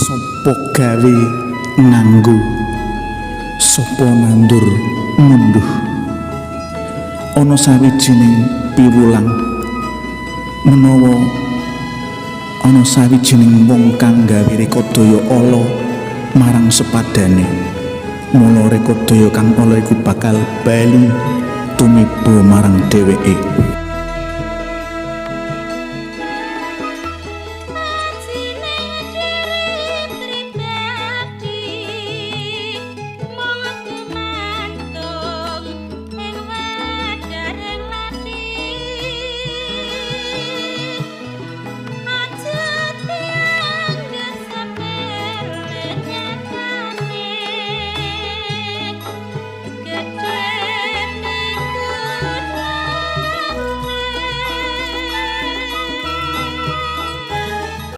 Sopo gawe nganggo, sopo nandur ngunduh. Ana sawijining piwulang menawa ana sawijining wong kang gawe rekodaya ala marang sepadane. Mula rekodaya kang ala iku bakal bali tumiba marang dheweke.